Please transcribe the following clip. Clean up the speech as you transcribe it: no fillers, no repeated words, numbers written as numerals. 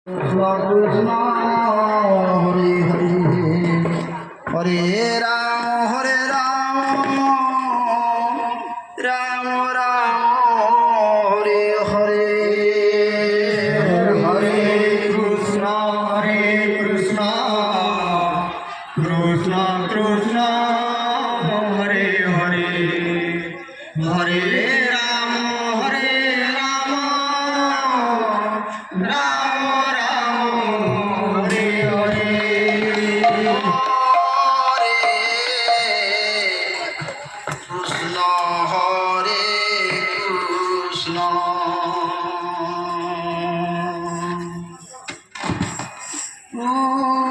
Krishna Hare Hare Hare Ram Ram Ram Hare Hare Hare Krishna Krishna Krishna Hare Hare Hare Ram Ram Ram Hare Hare Krishna হরে Krishna ও